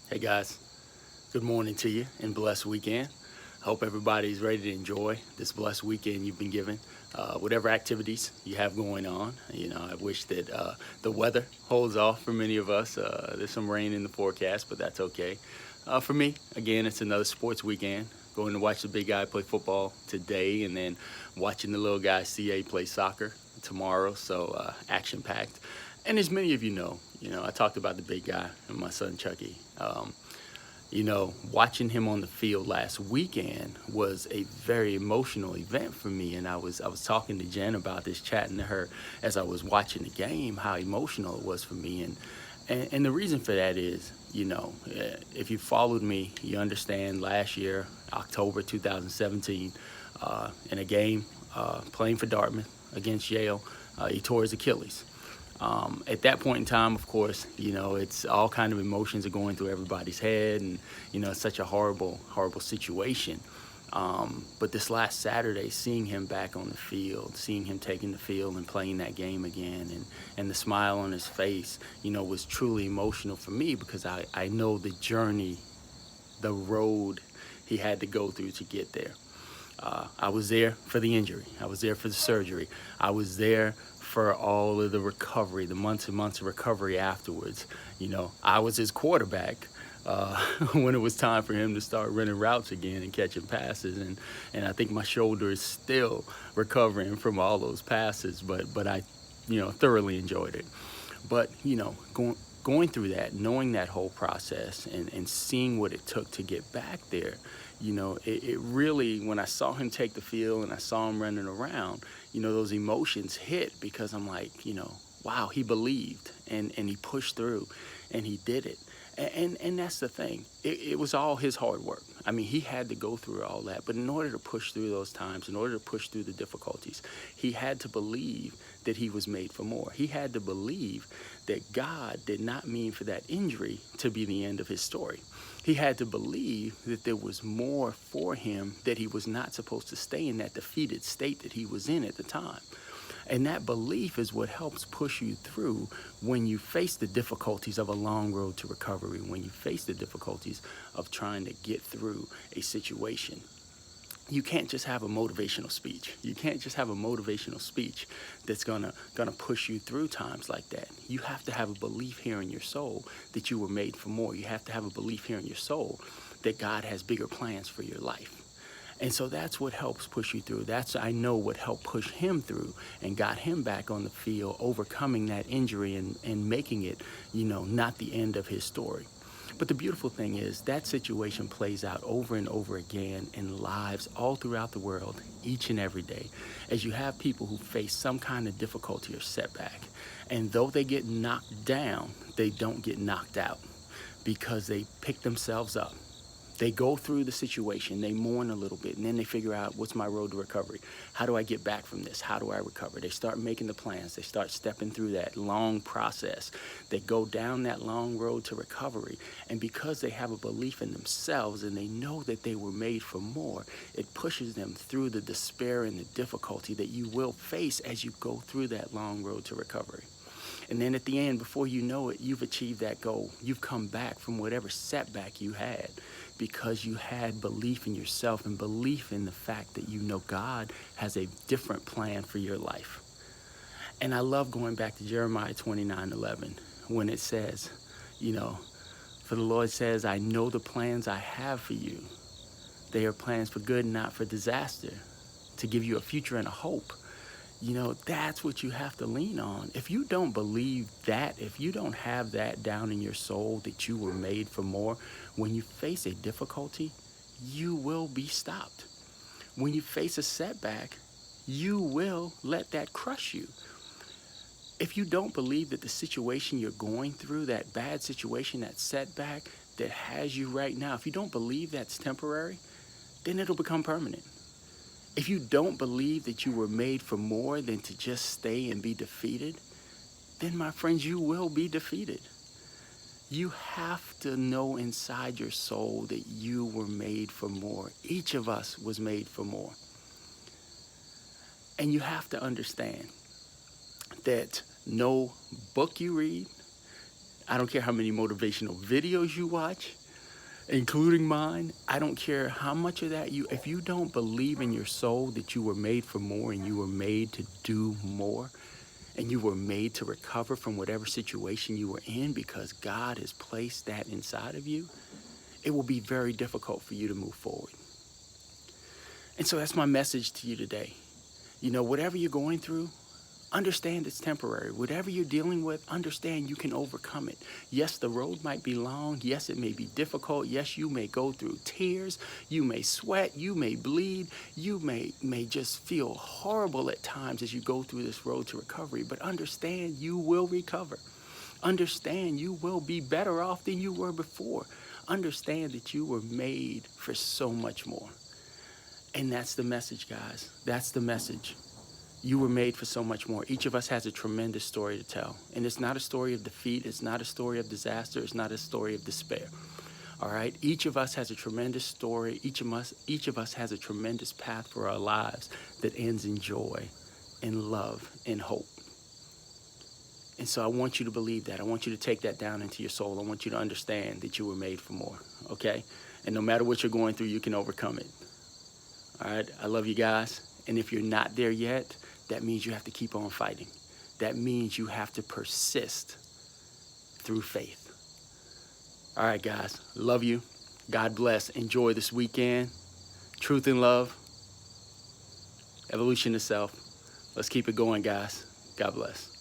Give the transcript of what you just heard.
Hey guys, good morning to you and blessed weekend. Hope everybody's ready to enjoy this blessed weekend you've been given. Whatever activities you have going on, I wish that the weather holds off for many of us. There's some rain in the forecast, but that's okay. For me, again, it's another sports weekend. Going to watch the big guy play football today, and then watching the little guy CA play soccer tomorrow. So action packed. And as many of I talked about the big guy and my son Chucky. Watching him on the field last weekend was a very emotional event for me, and I was talking to Jen about this, chatting to her as I was watching the game, how emotional it was for me, and the reason for that is, if you followed me, you understand last year, October 2017, in a game playing for Dartmouth against Yale, he tore his Achilles. At that point in time, of course, it's all kind of emotions are going through everybody's head, and it's such a horrible, horrible situation. But this last Saturday, seeing him back on the field, seeing him taking the field and playing that game again, and the smile on his face, was truly emotional for me because I know the journey, the road he had to go through to get there. I was there for the injury. I was there for the surgery. I was there for all of the recovery, the months and months of recovery afterwards. I was his quarterback when it was time for him to start running routes again and catching passes. And I think my shoulder is still recovering from all those passes, but I, thoroughly enjoyed it. But, going through that, knowing that whole process and seeing what it took to get back there, it really, when I saw him take the field and I saw him running around, those emotions hit because I'm like, wow, he believed and he pushed through and he did it. And that's the thing. It was all his hard work. I mean, he had to go through all that. But in order to push through those times, in order to push through the difficulties, he had to believe that he was made for more. He had to believe that God did not mean for that injury to be the end of his story. He had to believe that there was more for him, that he was not supposed to stay in that defeated state that he was in at the time. And that belief is what helps push you through when you face the difficulties of a long road to recovery, when you face the difficulties of trying to get through a situation. You can't just have a motivational speech. You can't just have a motivational speech that's gonna push you through times like that. You have to have a belief here in your soul that you were made for more. You have to have a belief here in your soul that God has bigger plans for your life. And so that's what helps push you through. That's, I know, what helped push him through and got him back on the field, overcoming that injury and making it, not the end of his story. But the beautiful thing is that situation plays out over and over again in lives all throughout the world, each and every day, as you have people who face some kind of difficulty or setback. And though they get knocked down, they don't get knocked out because they pick themselves up. They go through the situation, they mourn a little bit, and then they figure out, what's my road to recovery? How do I get back from this? How do I recover? They start making the plans. They start stepping through that long process. They go down that long road to recovery. And because they have a belief in themselves and they know that they were made for more, it pushes them through the despair and the difficulty that you will face as you go through that long road to recovery. And then at the end, before you know it, you've achieved that goal. You've come back from whatever setback you had because you had belief in yourself and belief in the fact that God has a different plan for your life. And I love going back to Jeremiah 29:11 when it says, for the Lord says, I know the plans I have for you. They are plans for good, not for disaster, to give you a future and a hope. That's what you have to lean on. If you don't believe that, if you don't have that down in your soul that you were made for more, when you face a difficulty, you will be stopped. When you face a setback, you will let that crush you. If you don't believe that the situation you're going through, that bad situation, that setback that has you right now, if you don't believe that's temporary, then it'll become permanent. If you don't believe that you were made for more than to just stay and be defeated, then, my friends, you will be defeated. You have to know inside your soul that you were made for more. Each of us was made for more. And you have to understand that no book you read, I don't care how many motivational videos you watch, including mine. I don't care how much of that if you don't believe in your soul that you were made for more and you were made to do more and you were made to recover from whatever situation you were in because God has placed that inside of you, it will be very difficult for you to move forward. And so that's my message to you today. You know, whatever you're going through, understand it's temporary. Whatever you're dealing with, understand you can overcome it. Yes, the road might be long. Yes, it may be difficult. Yes, you may go through tears. You may sweat. You may bleed. You may just feel horrible at times as you go through this road to recovery. But understand you will recover. Understand you will be better off than you were before. Understand that you were made for so much more. And that's the message, guys. That's the message. You were made for so much more. Each of us has a tremendous story to tell. And it's not a story of defeat. It's not a story of disaster. It's not a story of despair. All right? Each of us has a tremendous story. Each of us has a tremendous path for our lives that ends in joy, in love, and hope. And so I want you to believe that. I want you to take that down into your soul. I want you to understand that you were made for more. Okay? And no matter what you're going through, you can overcome it. All right? I love you guys. And if you're not there yet, that means you have to keep on fighting. That means you have to persist through faith. All right, guys. Love you. God bless. Enjoy this weekend. Truth and love. Evolution of self. Let's keep it going, guys. God bless.